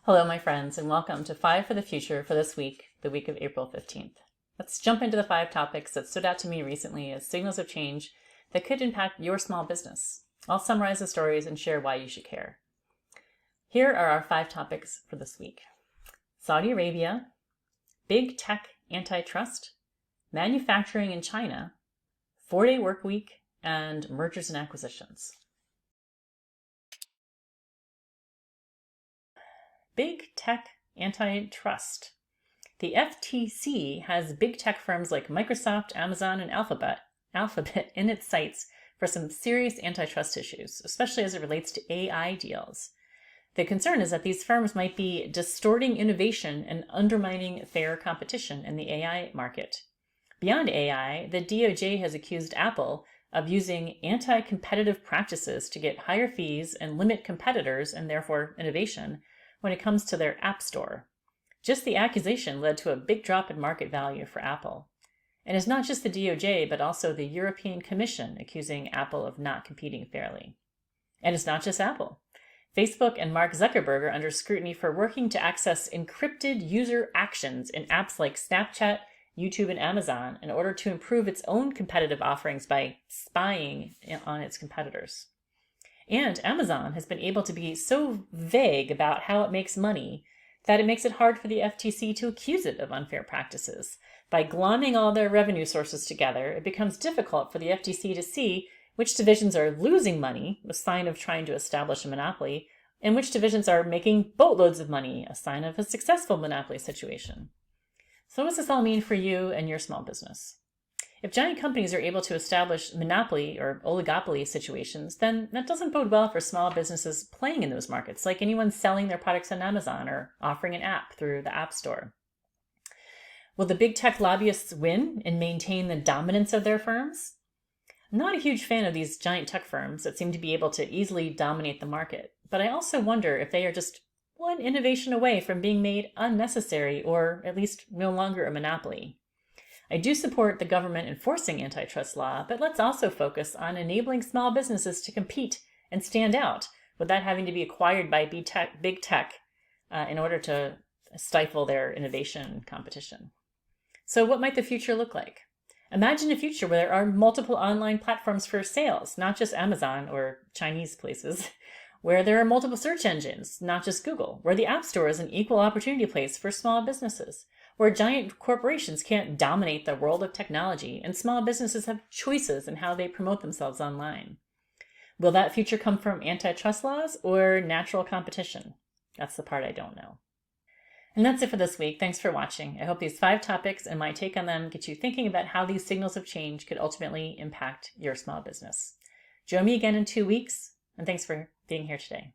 Hello, my friends, and welcome to 5 for the Future for this week, the week of April 15th. Let's jump into the 5 topics that stood out to me recently as signals of change that could impact your small business. I'll summarize the stories and share why you should care. Here are our 5 topics for this week. Saudi Arabia, big tech antitrust, manufacturing in China, 4-day work week, and mergers and acquisitions. Big tech antitrust. The FTC has big tech firms like Microsoft, Amazon, and Alphabet in its sights for some serious antitrust issues, especially as it relates to AI deals. The concern is that these firms might be distorting innovation and undermining fair competition in the AI market. Beyond AI, the DOJ has accused Apple of using anti-competitive practices to get higher fees and limit competitors and therefore innovation when it comes to their App Store. Just the accusation led to a big drop in market value for Apple. And it's not just the DOJ, but also the European Commission accusing Apple of not competing fairly. And it's not just Apple. Facebook and Mark Zuckerberg are under scrutiny for working to access encrypted user actions in apps like Snapchat, YouTube, and Amazon in order to improve its own competitive offerings by spying on its competitors. And Amazon has been able to be so vague about how it makes money that it makes it hard for the FTC to accuse it of unfair practices. By glomming all their revenue sources together, it becomes difficult for the FTC to see which divisions are losing money, a sign of trying to establish a monopoly, and which divisions are making boatloads of money, a sign of a successful monopoly situation. So what does this all mean for you and your small business? If giant companies are able to establish monopoly or oligopoly situations, then that doesn't bode well for small businesses playing in those markets, like anyone selling their products on Amazon or offering an app through the App Store. Will the big tech lobbyists win and maintain the dominance of their firms? I'm not a huge fan of these giant tech firms that seem to be able to easily dominate the market, but I also wonder if they are just one innovation away from being made unnecessary or at least no longer a monopoly. I do support the government enforcing antitrust law, but let's also focus on enabling small businesses to compete and stand out without having to be acquired by big tech in order to stifle their innovation and competition. So what might the future look like? Imagine a future where there are multiple online platforms for sales, not just Amazon or Chinese places, where there are multiple search engines, not just Google, where the App Store is an equal opportunity place for small businesses, where giant corporations can't dominate the world of technology and small businesses have choices in how they promote themselves online. Will that future come from antitrust laws or natural competition? That's the part I don't know. And that's it for this week. Thanks for watching. I hope these 5 topics and my take on them get you thinking about how these signals of change could ultimately impact your small business. Join me again in 2 weeks, and thanks for being here today.